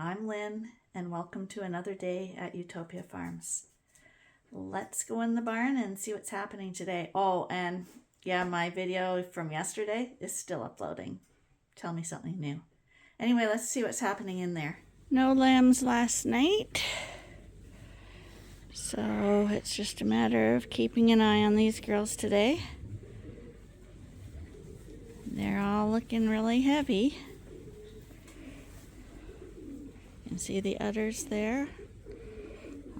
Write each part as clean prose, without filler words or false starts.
I'm Lynn, and welcome to another day at Ewetopia Farms. Let's go in the barn and see what's happening today. Oh, and yeah, my video from yesterday is still uploading. Tell me something new. Anyway, let's see what's happening in there. No lambs last night, so it's just a matter of keeping an eye on these girls today. They're all looking really heavy. You can see the udders there,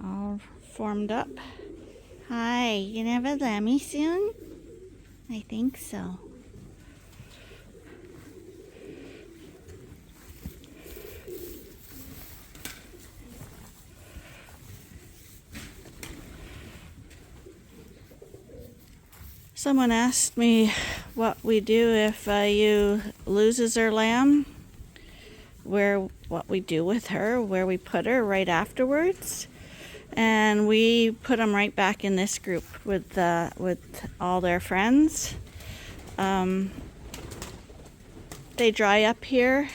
all formed up. Hi, you gonna have a lammy soon? I think so. Someone asked me what we do if a ewe loses her lamb, what we do with her, where we put her right afterwards. And we put them right back in this group with all their friends. They dry up here.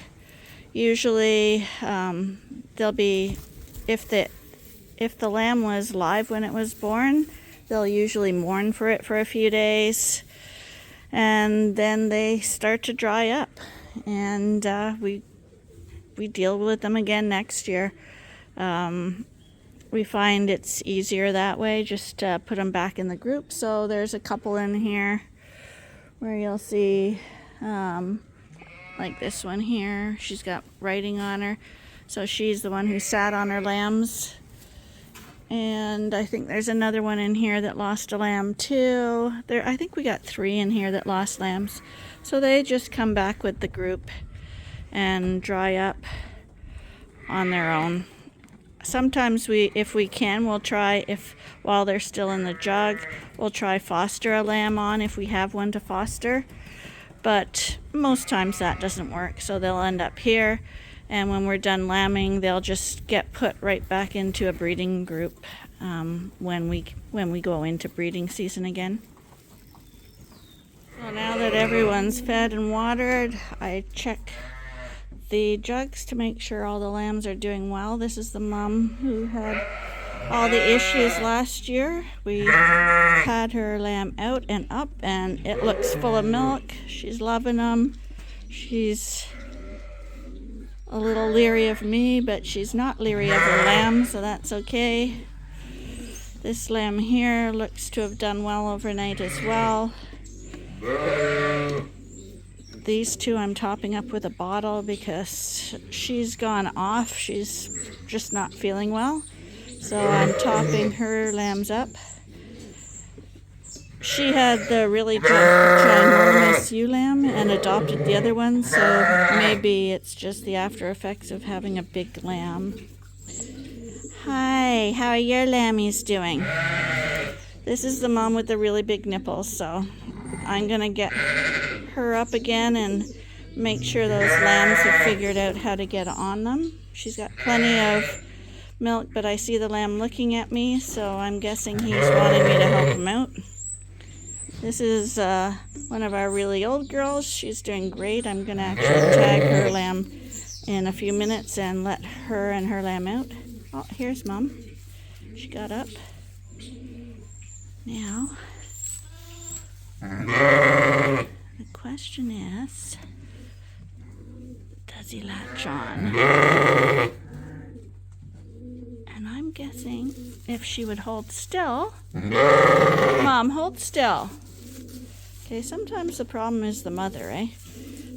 Usually they'll be, if the lamb was live when it was born, they'll usually mourn for it for a few days, and then they start to dry up, and we deal with them again next year. We find it's easier that way, just to put them back in the group. So there's a couple in here where you'll see, like this one here, she's got writing on her. So she's the one who sat on her lambs. And I think there's another one in here that lost a lamb too. I think we got 3 in here that lost lambs. So they just come back with the group and dry up on their own. Sometimes if we can, we'll try, while they're still in the jug, we'll try foster a lamb on if we have one to foster. But most times that doesn't work, so they'll end up here. And when we're done lambing, they'll just get put right back into a breeding group when we go into breeding season again. So now that everyone's fed and watered, I check the jugs to make sure all the lambs are doing well. This is the mom who had all the issues last year. We had her lamb out and up, and it looks full of milk. She's loving them. She's a little leery of me, but she's not leery of her lamb, so that's okay. This lamb here looks to have done well overnight as well. These 2 I'm topping up with a bottle because she's gone off. She's just not feeling well. So I'm topping her lambs up. She had the really ginormous ewe lamb and adopted the other one, so maybe it's just the after effects of having a big lamb. Hi, how are your lammies doing? This is the mom with the really big nipples, so I'm gonna get her up again and make sure those lambs have figured out how to get on them. She's got plenty of milk, but I see the lamb looking at me, so I'm guessing he's wanting me to help him out. This is one of our really old girls. She's doing great. I'm gonna actually tag her lamb in a few minutes and let her and her lamb out. Oh, here's Mom. She got up. Now, the question is, does he latch on? And I'm guessing if she would hold still. Mom, hold still. Okay, sometimes the problem is the mother, eh?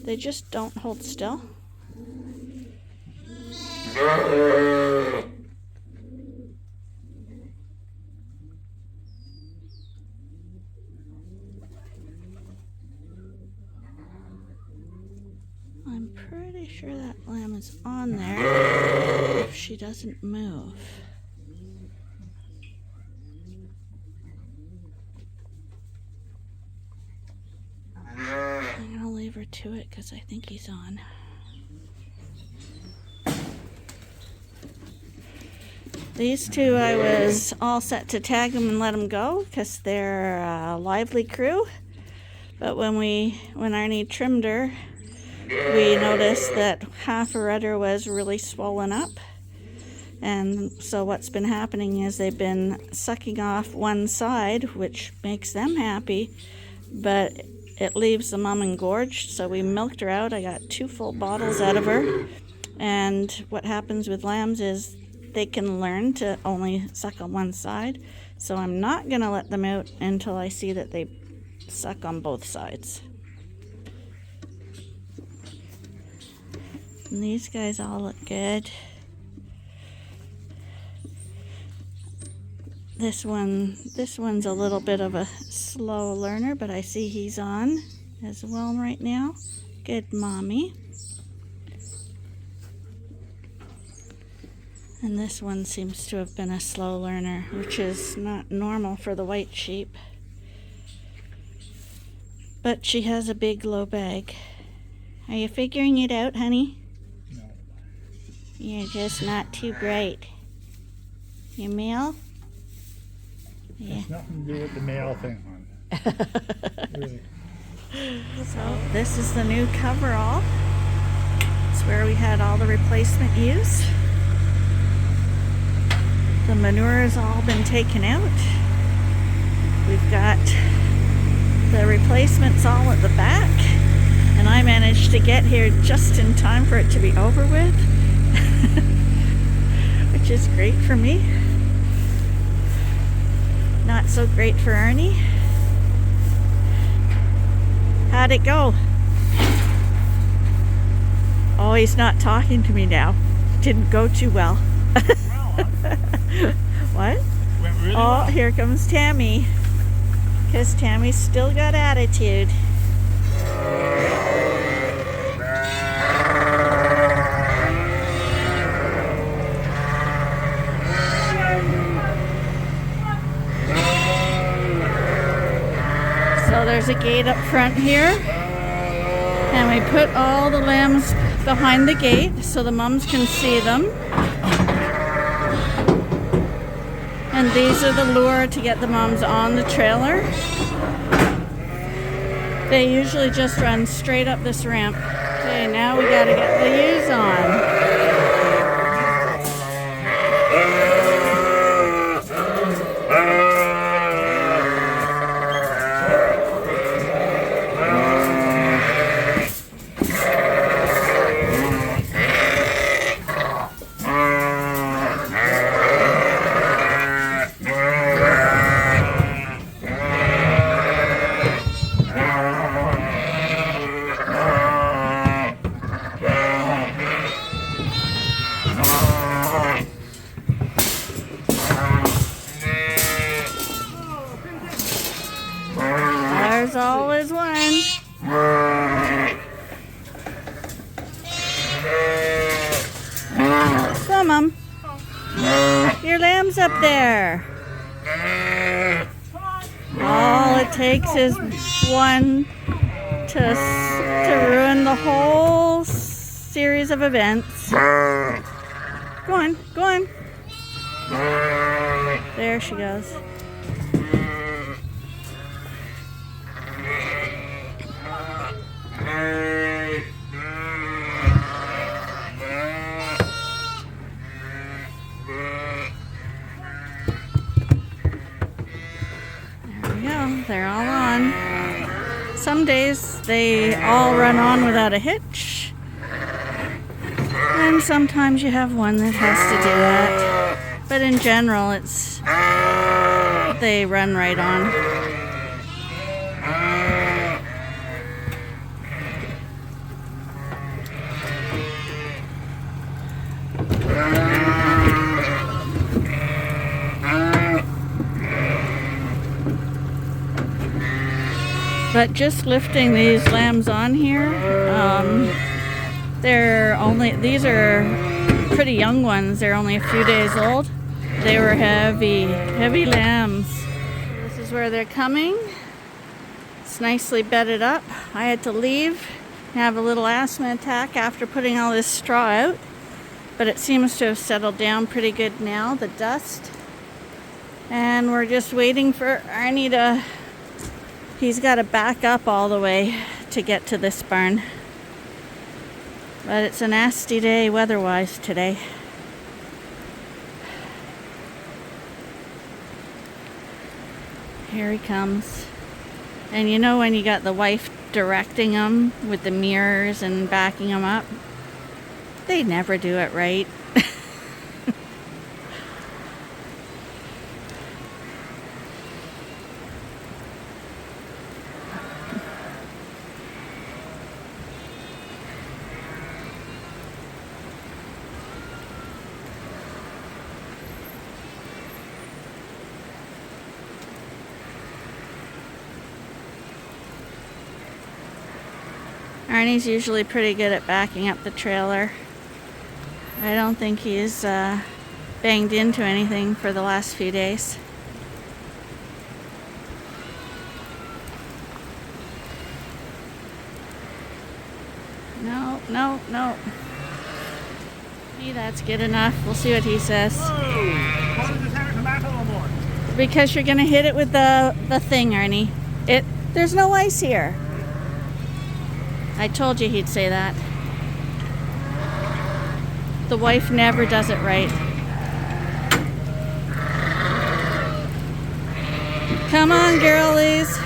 They just don't hold still. I'm pretty sure that lamb is on there if she doesn't move. I'm gonna leave her to it because I think he's on. These 2, I was all set to tag them and let them go because they're a lively crew. But when Arnie trimmed her, we noticed that half her udder was really swollen up. And so what's been happening is they've been sucking off one side, which makes them happy, but it leaves the mom engorged. So we milked her out. I got 2 full bottles out of her. And what happens with lambs is they can learn to only suck on one side. So I'm not going to let them out until I see that they suck on both sides. And these guys all look good. This one's a little bit of a slow learner, but I see he's on as well right now. Good mommy. And this one seems to have been a slow learner, which is not normal for the white sheep. But she has a big low bag. Are you figuring it out, honey? No. You're just not too bright. You male? Yeah. It's nothing to do with the male thing, hon. Really. So this is the new coverall. It's where we had all the replacement ewes. The manure has all been taken out. We've got the replacements all at the back, and I managed to get here just in time for it to be over with, which is great for me. Not so great for Ernie. How'd it go? Oh, he's not talking to me now. Didn't go too well. What? Went really Oh, well. here comes Tammy. Because Tammy's still got attitude. So there's a gate up front here, and we put all the lambs behind the gate so the mums can see them. And these are the lure to get the mums on the trailer. They usually just run straight up this ramp. Okay, now we gotta get the ewes on. There's always one. Come on, Mom. Your lamb's up there. All it takes is one to ruin the whole series of events. Go on, go on. There she goes. They're all on. Some days they all run on without a hitch, and sometimes you have one that has to do that. But in general, they run right on. But just lifting these lambs on here, these are pretty young ones. They're only a few days old. They were heavy lambs. This is where they're coming. It's nicely bedded up. I had to leave and have a little asthma attack after putting all this straw out, but it seems to have settled down pretty good now, the dust. And we're just waiting for Arnie he's got to back up all the way to get to this barn. But it's a nasty day weather-wise today. Here he comes. And you know when you got the wife directing them with the mirrors and backing them up? They never do it right. Arnie's usually pretty good at backing up the trailer. I don't think he's banged into anything for the last few days. No, no, no. Hey, that's good enough. We'll see what he says. Why does this hammer come back a little more? Because you're gonna hit it with the thing, Arnie. There's no ice here. I told you he'd say that. The wife never does it right. Come on, girlies.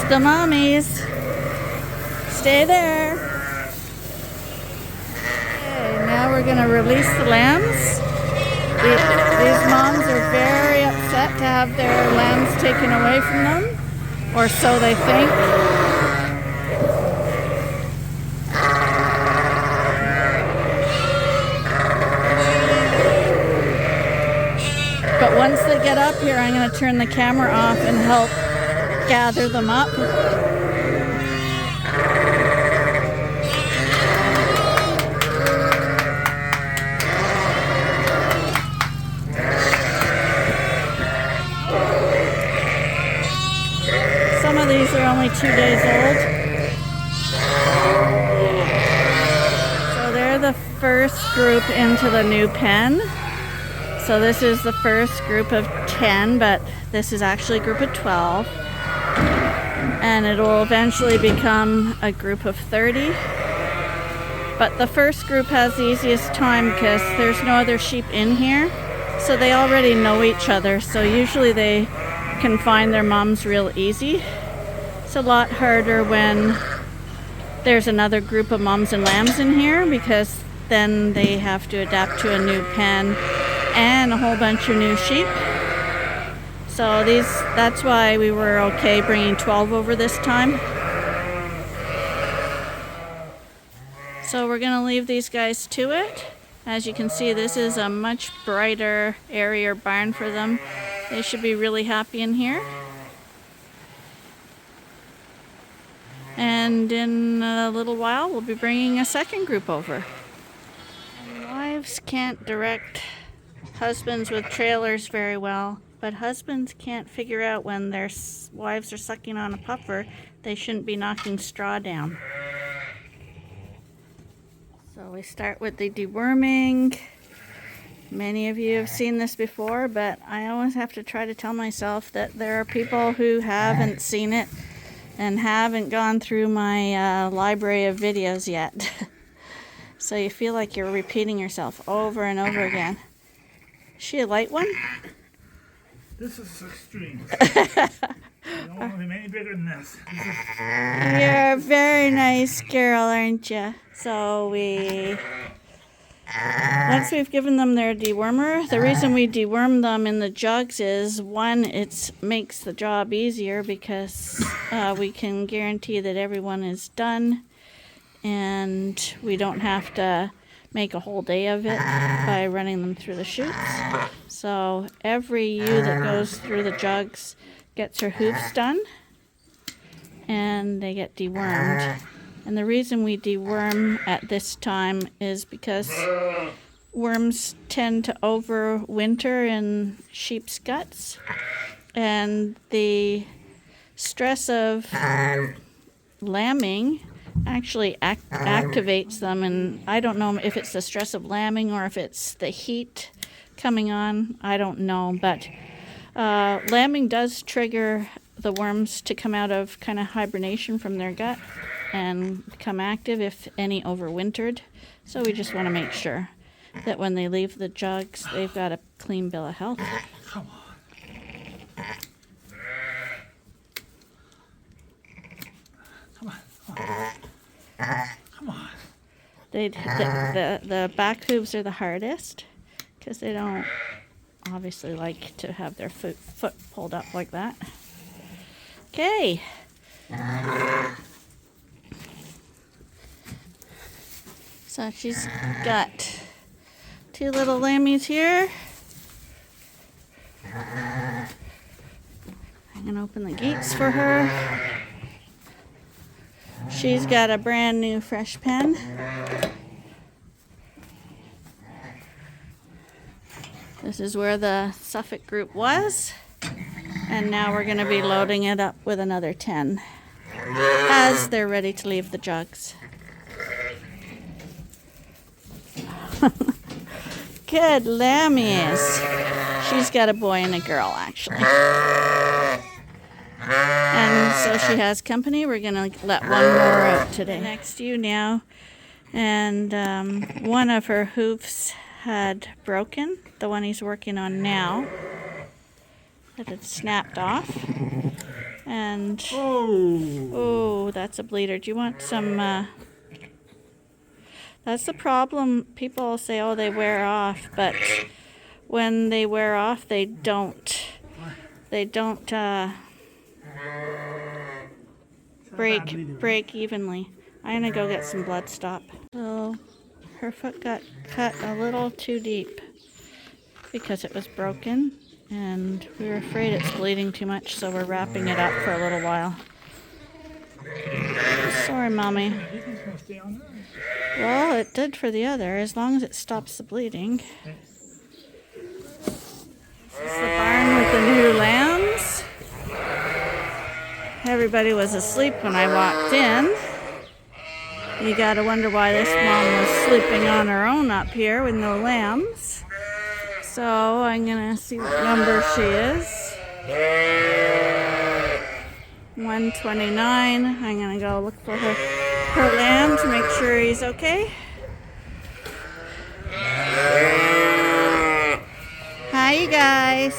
The mommies. Stay there. Okay, now we're going to release the lambs. These moms are very upset to have their lambs taken away from them, or so they think. But once they get up here, I'm going to turn the camera off and help gather them up. Some of these are only 2 days old. So they're the first group into the new pen. So this is the first group of 10, but this is actually a group of 12. And it will eventually become a group of 30. But the first group has the easiest time because there's no other sheep in here. So they already know each other. So usually they can find their moms real easy. It's a lot harder when there's another group of moms and lambs in here because then they have to adapt to a new pen and a whole bunch of new sheep. So that's why we were okay bringing 12 over this time. So we're going to leave these guys to it. As you can see, this is a much brighter, airier barn for them. They should be really happy in here. And in a little while, we'll be bringing a second group over. Wives can't direct husbands with trailers very well. But husbands can't figure out when their wives are sucking on a puffer, they shouldn't be knocking straw down. So we start with the deworming. Many of you have seen this before, but I always have to try to tell myself that there are people who haven't seen it and haven't gone through my library of videos yet. So you feel like you're repeating yourself over and over again. Is she a light one? This is extreme. I don't want to be any bigger than this. You're a very nice girl, aren't you? So once we've given them their dewormer, the reason we deworm them in the jugs is, one, it makes the job easier because we can guarantee that everyone is done and we don't have to make a whole day of it by running them through the chutes. So every ewe that goes through the jugs gets her hoofs done and they get dewormed. And the reason we deworm at this time is because worms tend to overwinter in sheep's guts. And the stress of lambing actually activates them, and I don't know if it's the stress of lambing or if it's the heat coming on. I don't know, but lambing does trigger the worms to come out of kind of hibernation from their gut and become active if any overwintered. So we just want to make sure that when they leave the jugs, they've got a clean bill of health. Come on. Come on. The back hooves are the hardest because they don't obviously like to have their foot pulled up like that. Okay. So she's got 2 little lammies here. I'm gonna open the gates for her. She's got a brand new fresh pen. This is where the Suffolk group was. And now we're going to be loading it up with another 10 as they're ready to leave the jugs. Good lammies. She's got a boy and a girl, actually. And so she has company. We're going to let one more out today. Next to you now. And one of her hoofs had broken, the one he's working on now. It had snapped off. And, oh, that's a bleeder. Do you want some, that's the problem. People say, oh, they wear off, but when they wear off, they don't break evenly. I'm gonna go get some blood stop. So her foot got cut a little too deep because it was broken, and we were afraid it's bleeding too much, so we're wrapping it up for a little while. Sorry, Mommy. Well, it did for the other, as long as it stops the bleeding. This is the barn with the new lambs. Everybody was asleep when I walked in. You gotta wonder why this mom was sleeping on her own up here with no lambs. So I'm gonna see what number she is. 129. I'm gonna go look for her lamb to make sure he's okay. Hi, you guys.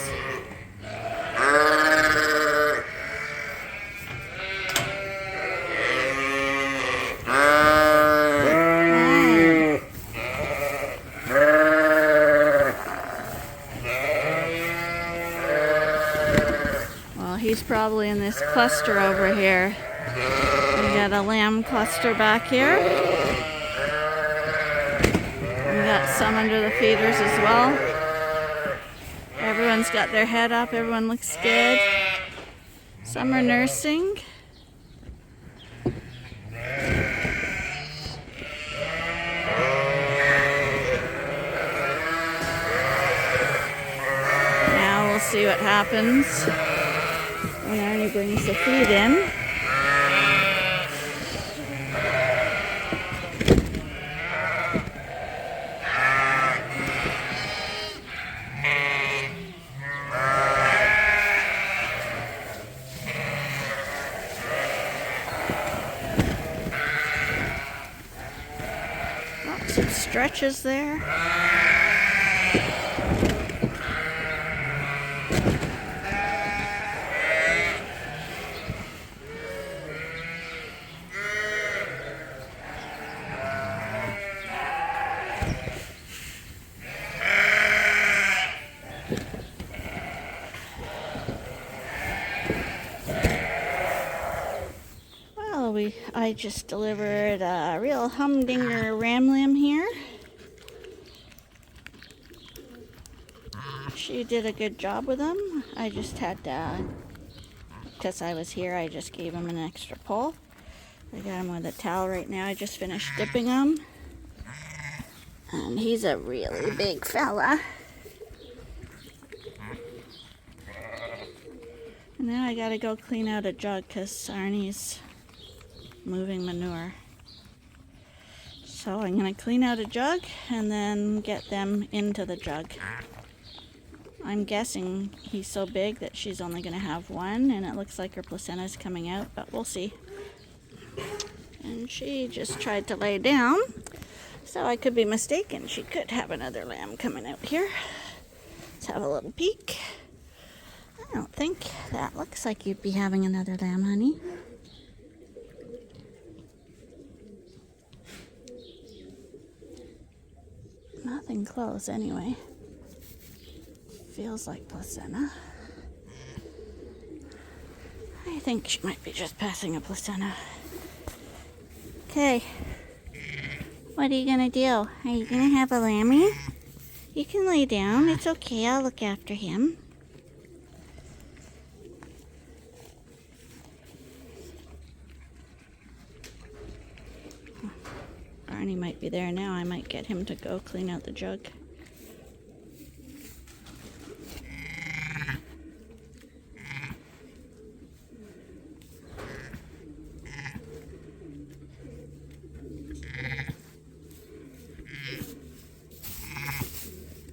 He's probably in this cluster over here. We got a lamb cluster back here. We got some under the feeders as well. Everyone's got their head up. Everyone looks good. Some are nursing. Now we'll see what happens when Arnie brings the feed in. Oh, some stretches there. I just delivered a real humdinger ram lamb here. She did a good job with them. I just had to, because I was here, I just gave him an extra pull. I got him with a towel right now. I just finished dipping him. And he's a really big fella. Now I gotta go clean out a jug because Arnie's moving manure. So I'm gonna clean out a jug and then get them into the jug. I'm guessing he's so big that she's only gonna have one, and it looks like her placenta is coming out, but we'll see. And she just tried to lay down, so I could be mistaken. She could have another lamb coming out here. Let's have a little peek. I don't think that looks like you'd be having another lamb, honey. Nothing close anyway. Feels like placenta. I think she might be just passing a placenta. Okay. What are you gonna do? Are you gonna have a lammy? You can lay down. It's okay. I'll look after him. Arnie might be there now. I might get him to go clean out the jug.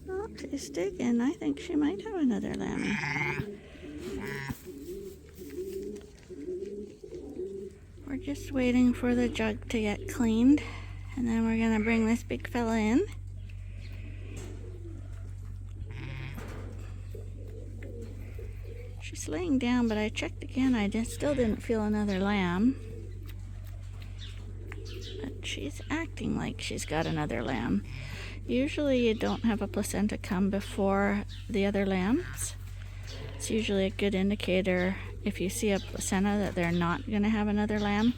Oh, she's digging. I think she might have another lammy. We're just waiting for the jug to get cleaned. And then we're gonna bring this big fella in. She's laying down, but I checked again. I still didn't feel another lamb. But she's acting like she's got another lamb. Usually you don't have a placenta come before the other lambs. It's usually a good indicator if you see a placenta that they're not gonna have another lamb.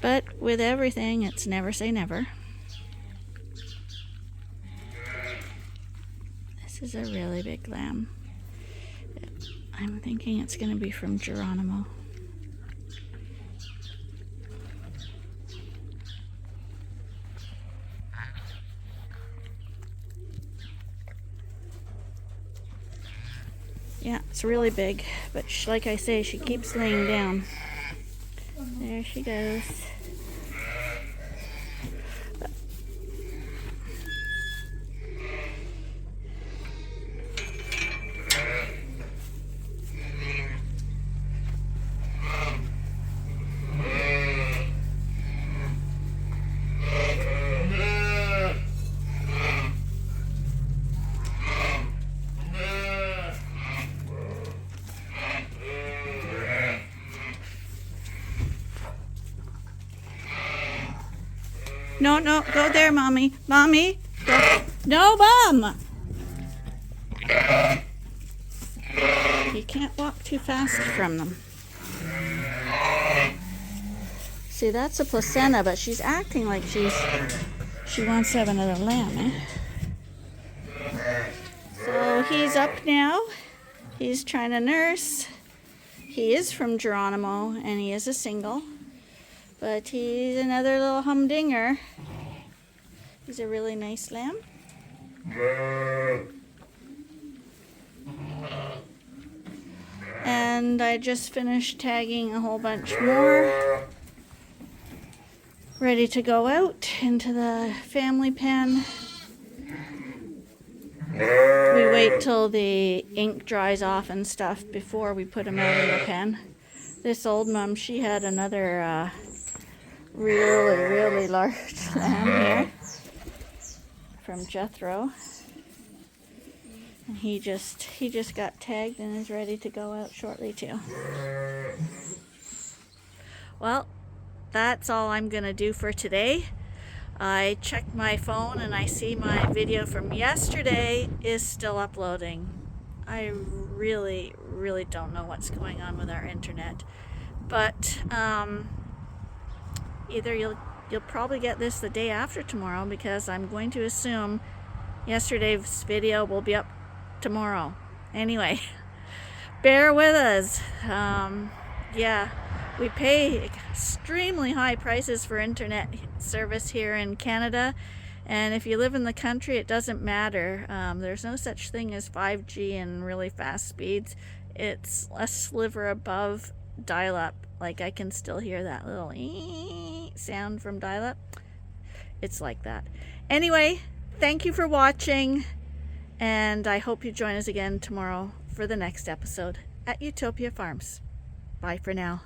But with everything, it's never say never. This is a really big lamb. I'm thinking it's going to be from Geronimo. Yeah, it's really big, but like I say, she keeps laying down. There she goes. No, no, go there, Mommy. Mommy, go. No, Mom! You can't walk too fast from them. See, that's a placenta, but she's acting like she wants to have another lamb, eh? So he's up now. He's trying to nurse. He is from Geronimo, and he is a single. But he's another little humdinger. He's a really nice lamb. And I just finished tagging a whole bunch more. Ready to go out into the family pen. We wait till the ink dries off and stuff before we put them out in the pen. This old mum, she had another really large lamb here from Jethro, and he just got tagged and is ready to go out shortly too. Well, that's all I'm gonna do for today. I checked my phone and I see my video from yesterday is still uploading. I really don't know what's going on with our internet, but either you'll probably get this the day after tomorrow, because I'm going to assume yesterday's video will be up tomorrow. Anyway, bear with us. Yeah, we pay extremely high prices for internet service here in Canada, and if you live in the country, it doesn't matter. There's no such thing as 5G and really fast speeds. it's a sliver above dial-up. Like I can still hear that little sound from dial-up. It's like that. Anyway, thank you for watching, and I hope you join us again tomorrow for the next episode at Ewetopia Farms. Bye for now.